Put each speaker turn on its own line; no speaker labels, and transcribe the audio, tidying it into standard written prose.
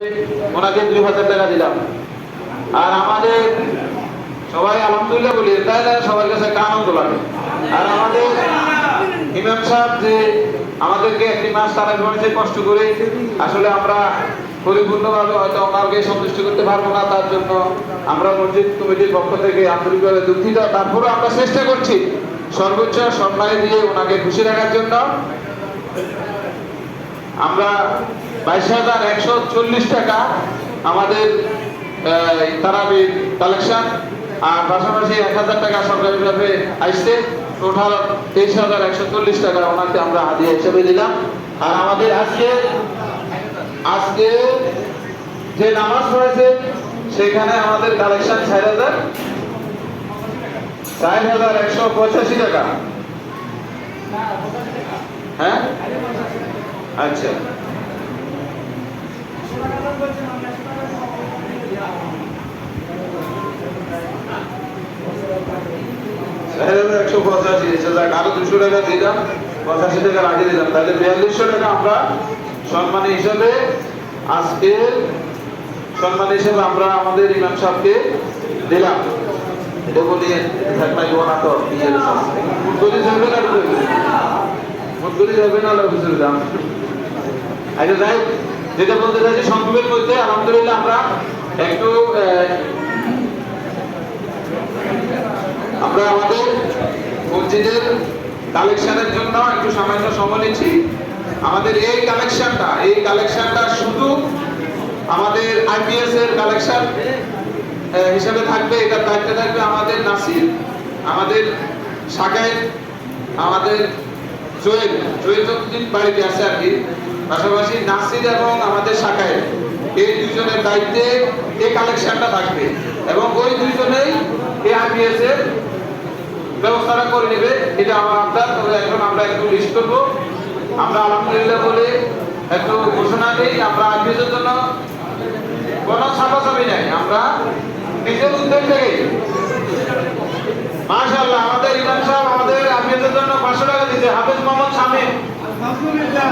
ওনাকে 2000 টাকা দিলাম। আর আমাদের সবাই আলহামদুলিল্লাহ বলি, তাহলে সবার কাছে একটা আনন্দ লাগে। আর আমাদের ইমাম সাহেব যে আমাদেরকে একটি মাস তারা ঘরেছে কষ্ট করে, আসলে আমরা পরিপূর্ণভাবে হয়তো ওনাকে সন্তুষ্ট করতে পারবো না, তার জন্য আমরা মসজিদ কমিটির পক্ষ থেকে আন্তরিকভাবে দুঃখিত। তারপরেও আমরা চেষ্টা করছি সর্বোচ্চ সম্মান দিয়ে ওনাকে খুশি রাখার জন্য। আমরা 22,140 টাকা আমাদের তারাবির কালেকশন, আর পাশাপাশি 1000 টাকা সরকারিভাবে আসছে। টোটাল 23,140 টাকা ওনাকে আমরা হাদিয়া হিসেবে দিলাম। আর আমাদের আজকে যে নামাজ পড়েছে সেখানে আমাদের কালেকশন 4,185 টাকা। হ্যাঁ, আচ্ছা, আরো 200 টাকা দিলাম, 85 টাকা লাগিয়ে দিলাম, তাহলে 4200 টাকা আমরা সম্মানী হিসাবে আজকে আমরা আমাদের ইমাম সাহেবকে দিলাম। এটা বলিয়ে থাকলাই না তো মুদগলি যাবে না, মুদগলি যাবে না, অফিসের দাম। আচ্ছা, যাই যেটা বলতে চাইছি, সংক্ষেপের মধ্যে আলহামদুলিল্লাহ আমরা একটু আমরা আমাদের মসজিদের কালেকশনের জন্য একটু সামান্য সময় নিচ্ছি। আমাদের এই কালেকশনটা শুধু আমাদের আইপিএস এর কালেকশন হিসাবে থাকবে। এটা দায়িত্ব থাকবে আমাদের নাসির, আমাদের শাকায়েত, আমাদের জোয়েল যতদিন বাড়িতে আছে আর কি, পাশাপাশি নাসির এবং আমাদের শাকায়েত, এই দুজনের দায়িত্বে এই কালেকশনটা থাকবে এবং ওই দুইজনেই এই আইপিএস এর ব্যবস্থাটা করে নেবে। এটা আমার আপনার। এখন আমরা একটু লিস্ট করবো। আমরা আলহামদুলিল্লাহ বলে একটু ঘোষণা দিই, আমরা আইপিএস এর জন্য কোনো ছাপাছাপি নাই, আমরা নিজের উদ্যোগ থেকে মাশাআল্লাহ আমাদের ইমাম সাহেব আমাদের আইপিএস এর জন্য 500 টাকা দিতে। হাফেজ মোহাম্মদ শামীম, আলহামদুলিল্লাহ।